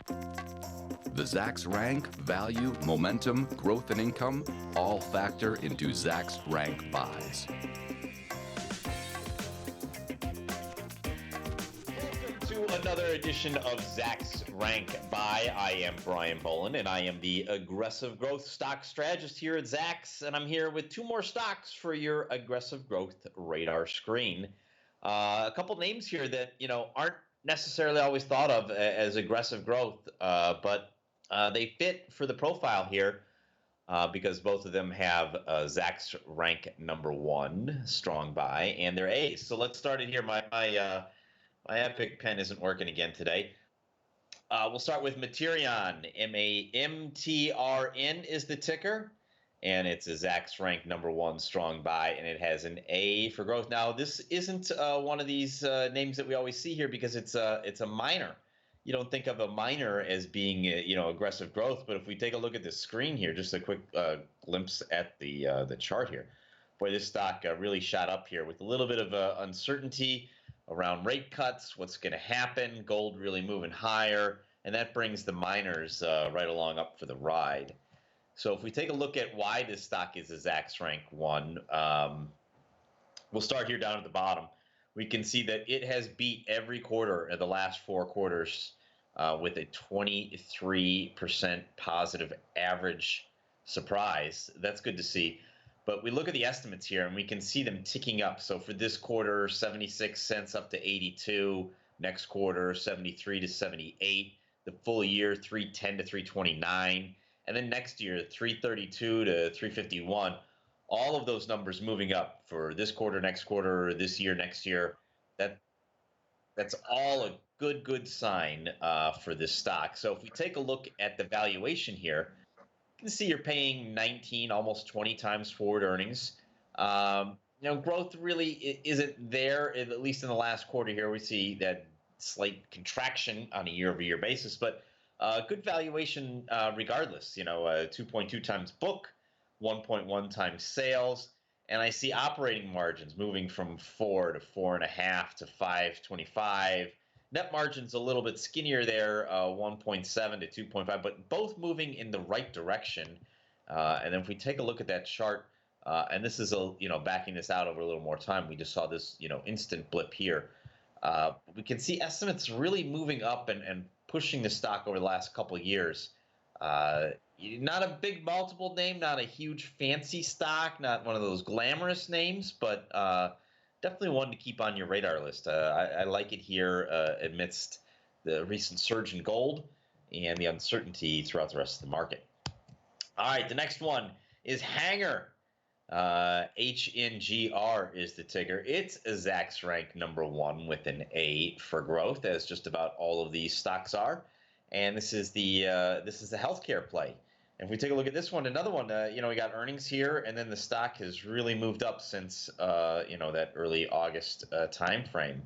The Zacks rank, value, momentum, growth, and income all factor into Zacks rank buys. Welcome to another edition of Zacks Rank Buy. I am Brian Boland, and I am the aggressive growth stock strategist here at Zacks, and I'm here with two more stocks for your aggressive growth radar screen. A couple names here that aren't necessarily always thought of as aggressive growth, but they fit for the profile here because both of them have Zacks rank number 1 strong buy, and they're A's. So let's start it here. My Epic pen isn't working again today. We'll start with Materion. MTRN is the ticker, and it's a Zacks rank number 1 strong buy, and it has an A for growth. Now, this isn't one of these names that we always see here because it's a minor. You don't think of a minor as being aggressive growth, but if we take a look at the screen here, just a quick glimpse at the chart here, boy, this stock really shot up here with a little bit of uncertainty around rate cuts, what's going to happen, gold really moving higher, and that brings the miners right along up for the ride. So if we take a look at why this stock is a Zacks rank 1, we'll start here down at the bottom. We can see that it has beat every quarter of the last 4 quarters with a 23% positive average surprise. That's good to see. But we look at the estimates here, and we can see them ticking up. So for this quarter, 76 cents up to 82. Next quarter, 73 to 78. The full year, 310 to 329. And then next year, 332 to 351. All of those numbers moving up for this quarter, next quarter, this year, next year. That's all a good sign for this stock. So if we take a look at the valuation here, you can see you're paying 19, almost 20 times forward earnings. Growth really isn't there, at least in the last quarter here. We see that slight contraction on a year-over-year basis, but good valuation regardless. 2.2 times book, 1.1 times sales, and I see operating margins moving from 4 to 4.5 to 5.25. Net margin's a little bit skinnier there, 1.7 to 2.5, but both moving in the right direction. And then if we take a look at that chart, and this is backing this out over a little more time, we just saw this instant blip here. We can see estimates really moving up and pushing the stock over the last couple of years. Not a big multiple name, not a huge fancy stock, not one of those glamorous names, but definitely one to keep on your radar list. I like it here amidst the recent surge in gold and the uncertainty throughout the rest of the market. All right, the next one is Hangar. HNGR is the ticker. It's a Zacks rank number 1 with an A for growth, as just about all of these stocks are. And this is the healthcare play. And if we take a look at this one, another one, we got earnings here, and then the stock has really moved up since that early August time frame.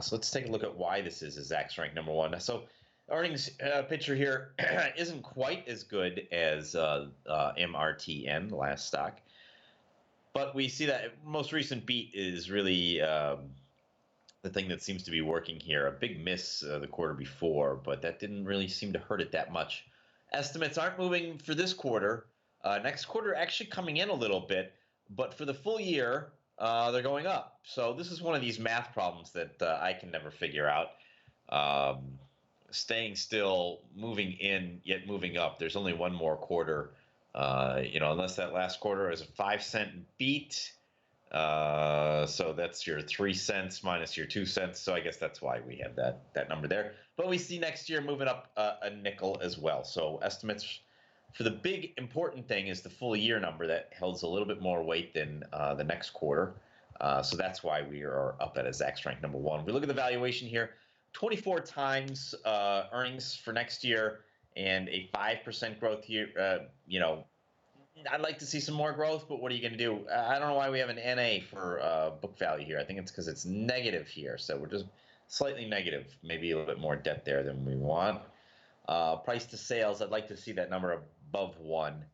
So let's take a look at why this is a Zacks rank number 1. So earnings picture here isn't quite as good as MRTN, the last stock, but we see that most recent beat is really the thing that seems to be working here. A big miss the quarter before, but that didn't really seem to hurt it that much. Estimates aren't moving for this quarter. Next quarter actually coming in a little bit, but for the full year, they're going up. So this is one of these math problems that I can never figure out. Staying still, moving in, yet moving up. There's only one more quarter, unless that last quarter is a 5-cent beat. So that's your 3 cents minus your 2 cents. So I guess that's why we have that number there. But we see next year moving up a nickel as well. So estimates for the big important thing is the full year number that holds a little bit more weight than the next quarter. So that's why we are up at a Zacks rank number 1. We look at the valuation here, 24 times earnings for next year and a 5% growth here. I'd like to see some more growth, but what are you going to do? I don't know why we have an NA for book value here. I think it's because it's negative here. So we're just slightly negative, maybe a little bit more debt there than we want. Price to sales, I'd like to see that number above 1,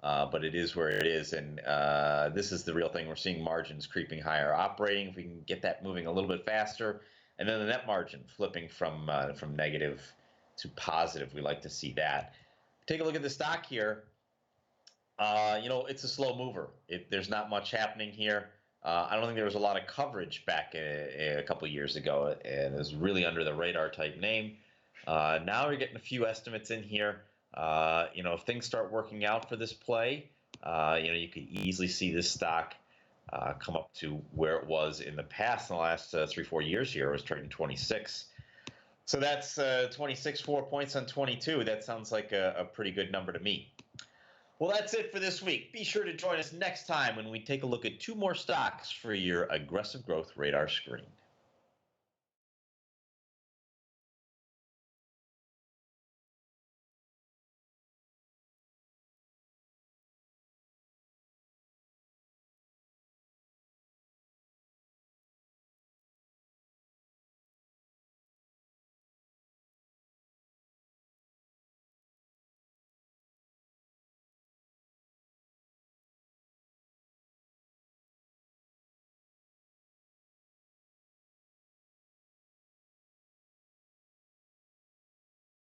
but it is where it is. And this is the real thing. We're seeing margins creeping higher. Operating, if we can get that moving a little bit faster. And then the net margin flipping from negative to positive. We like to see that. Take a look at the stock here. It's a slow mover. There's not much happening here. I don't think there was a lot of coverage back a couple years ago, and it was really under the radar type name. Now we're getting a few estimates in here. If things start working out for this play, you could easily see this stock come up to where it was in the past in the last 3-4 years here. It was trading 26. So that's 26, 4 points on 22. That sounds like a pretty good number to me. Well, that's it for this week. Be sure to join us next time when we take a look at 2 more stocks for your aggressive growth radar screen.